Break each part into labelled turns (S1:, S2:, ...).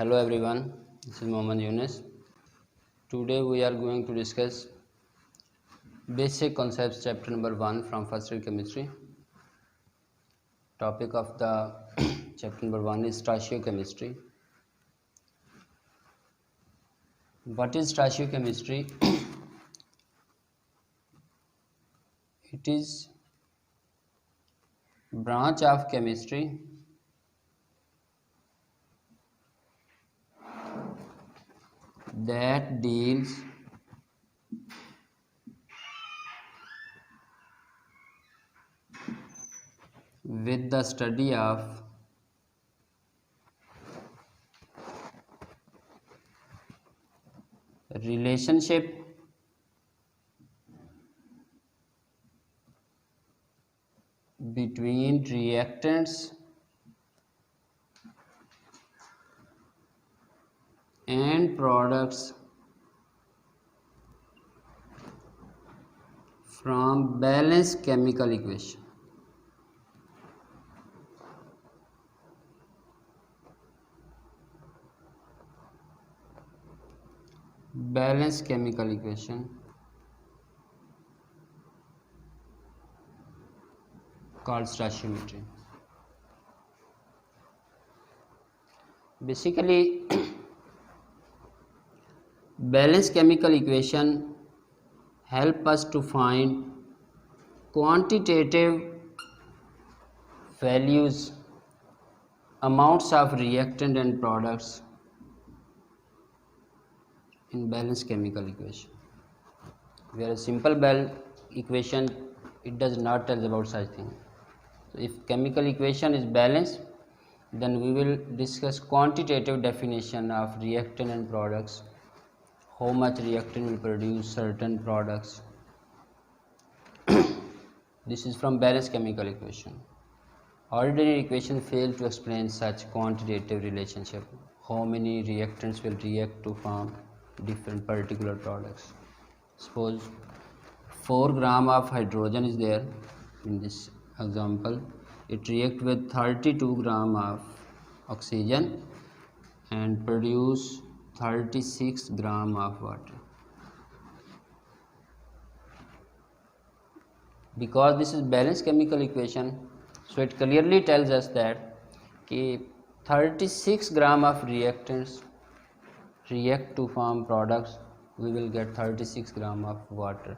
S1: Hello everyone, this is Mohammad Yunus. Today we are going to discuss basic concepts chapter number 1 from first year chemistry. Topic of the chapter number 1 is stoichiochemistry. What is stoichiochemistry? It is branch of chemistry that deals with the study of relationship between reactants and products from balanced chemical equation. Balanced chemical equation called stoichiometry. Basically, balanced chemical equation help us to find quantitative values, amounts of reactant and products in balanced chemical equation. Whereas simple Bell equation, it does not tell about such thing. So if chemical equation is balanced, then we will discuss quantitative definition of reactant and products, how much reactant will produce certain products. This is from balanced chemical equation. Ordinary equation fail to explain such quantitative relationship, how many reactants will react to form different particular products. Suppose 4 gram of hydrogen is there in this example, it react with 32 gram of oxygen and produce 36 gram of water. Because this is balanced chemical equation, so it clearly tells us that 36 gram of reactants react to form products, we will get 36 gram of water.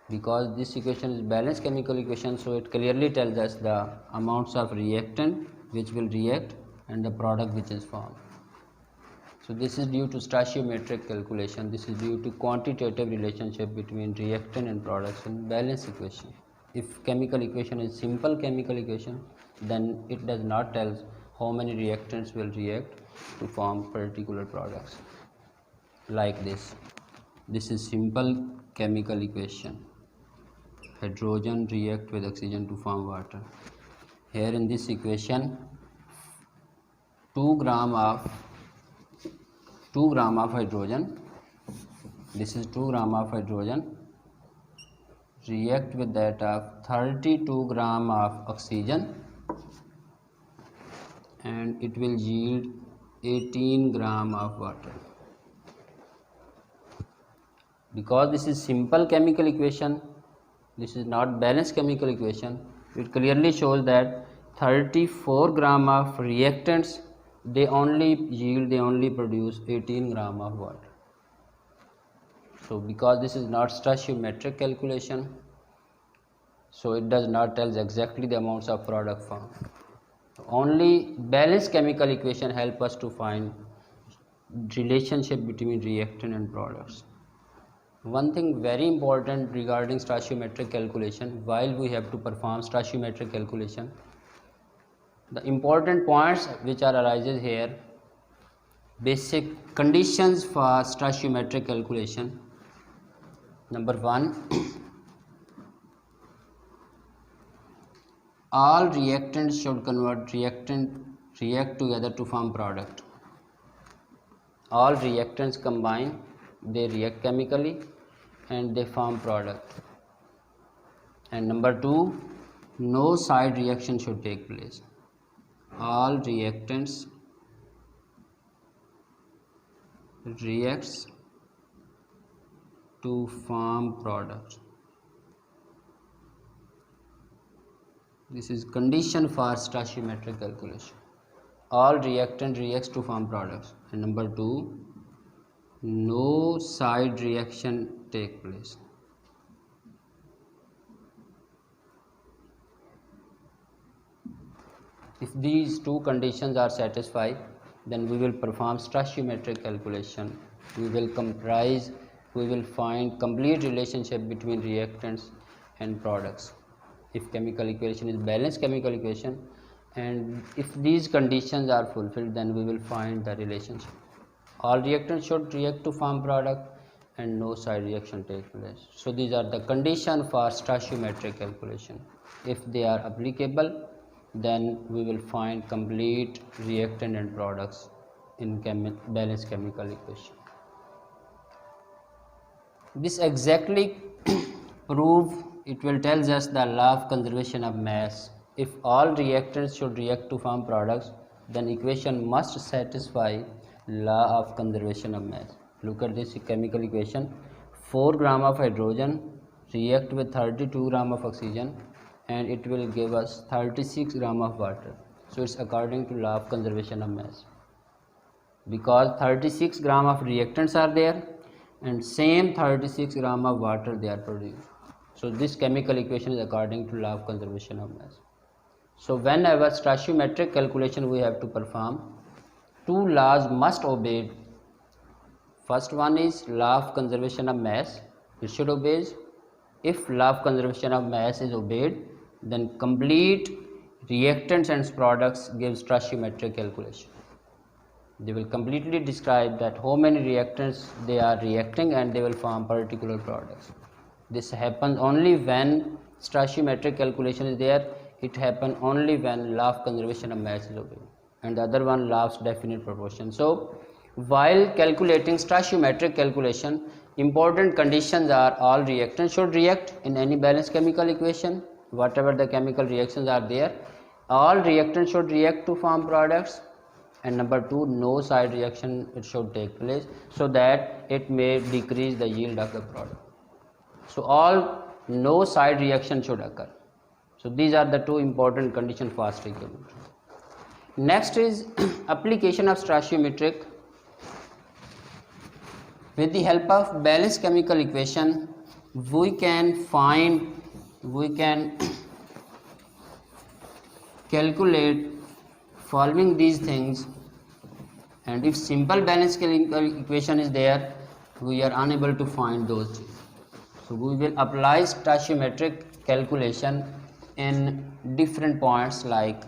S1: Because this equation is balanced chemical equation, so it clearly tells us the amounts of reactant which will react and the product which is formed. So this is due to stoichiometric calculation. This is due to quantitative relationship between reactant and products in balanced equation. If chemical equation is simple chemical equation, then it does not tell how many reactants will react to form particular products. Like this. This is simple chemical equation. Hydrogen react with oxygen to form water. Here in this equation, 2 gram of hydrogen, this is 2 gram of hydrogen, react with that of 32 gram of oxygen and it will yield 18 gram of water. Because this is simple chemical equation, this is not balanced chemical equation, it clearly shows that 34 gram of reactants, they only produce 18 gram of water. So because this is not stoichiometric calculation, so it does not tell exactly the amounts of product formed. Only balanced chemical equation help us to find relationship between reactant and products. One thing very important regarding stoichiometric calculation, while we have to perform stoichiometric calculation, the important points which are arises here, basic conditions for stoichiometric calculation. Number 1, all reactants should react together to form product. All reactants combine, they react chemically and they form product. And number 2, no side reaction should take place. All reactants reacts to form product. This is condition for stoichiometric calculation. All reactant reacts to form products. And number 2, no side reaction take place. If these two conditions are satisfied, then we will perform stoichiometric calculation. We will find complete relationship between reactants and products. If chemical equation is balanced chemical equation, and if these conditions are fulfilled, then we will find the relationship. All reactants should react to form product and no side reaction take place. So these are the condition for stoichiometric calculation. If they are applicable, then we will find complete reactant and products in balanced chemical equation. This exactly it will tells us the law of conservation of mass. If all reactants should react to form products, then equation must satisfy law of conservation of mass. Look at this chemical equation. 4 gram of hydrogen react with 32 gram of oxygen, and it will give us 36 gram of water. So it's according to law of conservation of mass, because 36 gram of reactants are there and same 36 gram of water they are produced. So this chemical equation is according to law of conservation of mass. So whenever stoichiometric calculation we have to perform, 2 laws must obey. First one is law of conservation of mass. It should obey. If law of conservation of mass is obeyed, then complete reactants and products give stoichiometric calculation. They will completely describe that how many reactants they are reacting and they will form particular products. This happens only when stoichiometric calculation is there. It happens only when law of conservation of mass is obeyed, and the other one law of definite proportion. So while calculating stoichiometric calculation, important conditions are all reactants should react in any balanced chemical equation. Whatever the chemical reactions are there, all reactants should react to form products, and number 2, no side reaction it should take place, so that it may decrease the yield of the product. So all no side reaction should occur. So these are the 2 important conditions for stoichiometry. Next is application of stoichiometric. With the help of balanced chemical equation, we can calculate following these things, and if simple balanced chemical equation is there, we are unable to find those things. So we will apply stoichiometric calculation in different points, like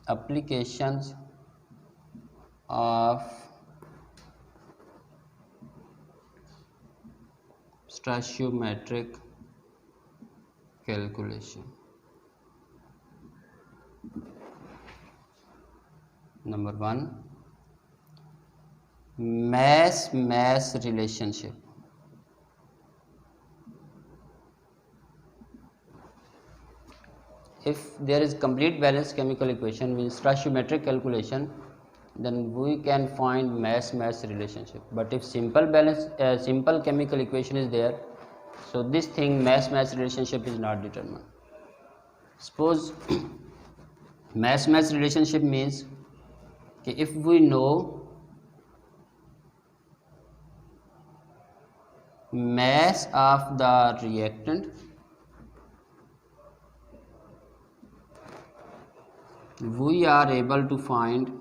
S1: applications of stoichiometric calculation. Number 1, mass relationship. If there is complete balanced chemical equation with stoichiometric calculation, then we can find mass relationship. But if simple chemical equation is there, so this thing mass relationship is not determined. Suppose mass relationship means if we know mass of the reactant, we are able to find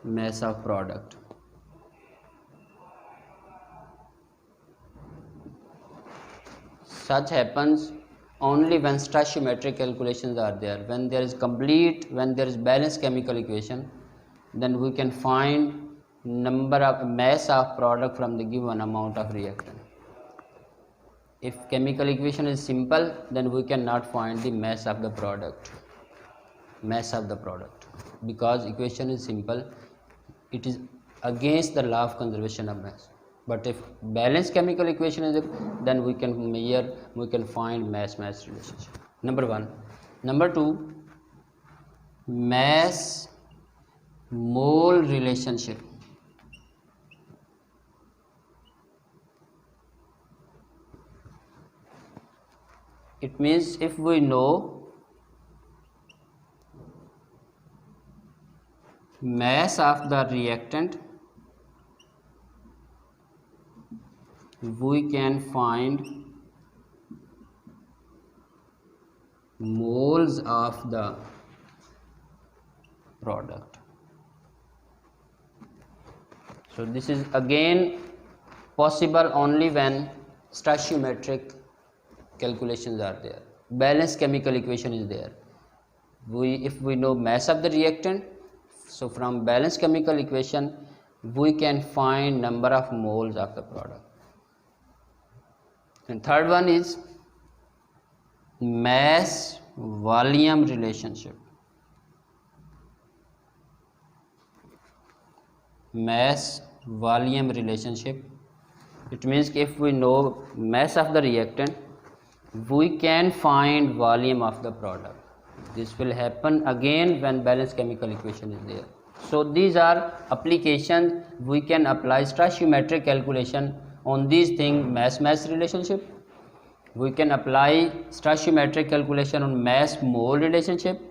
S1: mass of product. Such happens only when stoichiometric calculations are there. When there is balanced chemical equation, then we can find number of mass of product from the given amount of reactant. If chemical equation is simple, then we cannot find the mass of the product, because equation is simple. It is against the law of conservation of mass. But if balanced chemical equation is there, then we can find mass relationship. Number 1, Number 2, mass mole relationship. It means if we know mass of the reactant, we can find moles of the product. So this is again possible only when stoichiometric calculations are there, balanced chemical equation is there. If we know mass of the reactant, so from balanced chemical equation we can find number of moles of the product. And third one is mass volume relationship. Mass volume relationship, it means if we know mass of the reactant, we can find volume of the product. This will happen again when balanced chemical equation is there. So these are applications we can apply stoichiometric calculation on these things: mass relationship. We can apply stoichiometric calculation on mass mole relationship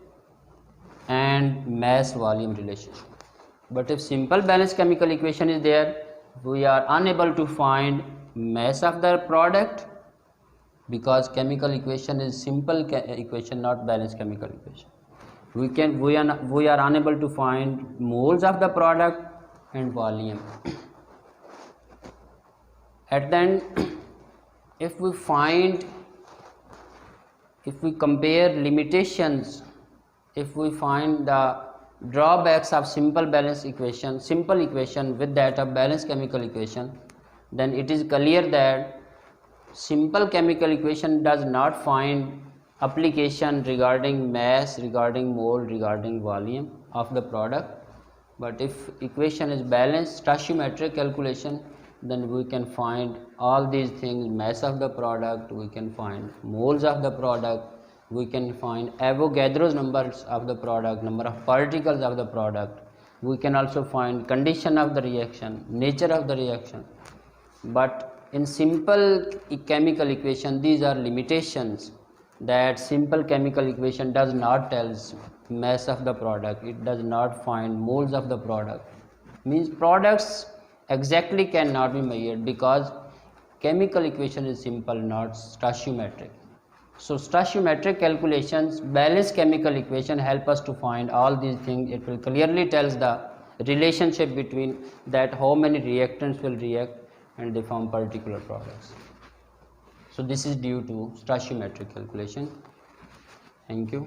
S1: and mass volume relationship. But if simple balanced chemical equation is there, we are unable to find mass of the product, because chemical equation is simple equation, not balanced chemical equation. We are unable to find moles of the product and volume. At the end, if we compare limitations, if we find the drawbacks of simple equation with that of balanced chemical equation, then it is clear that simple chemical equation does not find application regarding mass, regarding mole, regarding volume of the product. But if equation is balanced stoichiometric calculation, then we can find all these things: mass of the product, we can find moles of the product, we can find Avogadro's numbers of the product, number of particles of the product. We can also find condition of the reaction, nature of the reaction. But in simple chemical equation, these are limitations, that simple chemical equation does not tell mass of the product, it does not find moles of the product. Means products exactly cannot be measured, because chemical equation is simple, not stoichiometric. So stoichiometric calculations, balanced chemical equation help us to find all these things. It will clearly tells the relationship between that, how many reactants will react and they form particular products. So this is due to stoichiometric calculation. Thank you.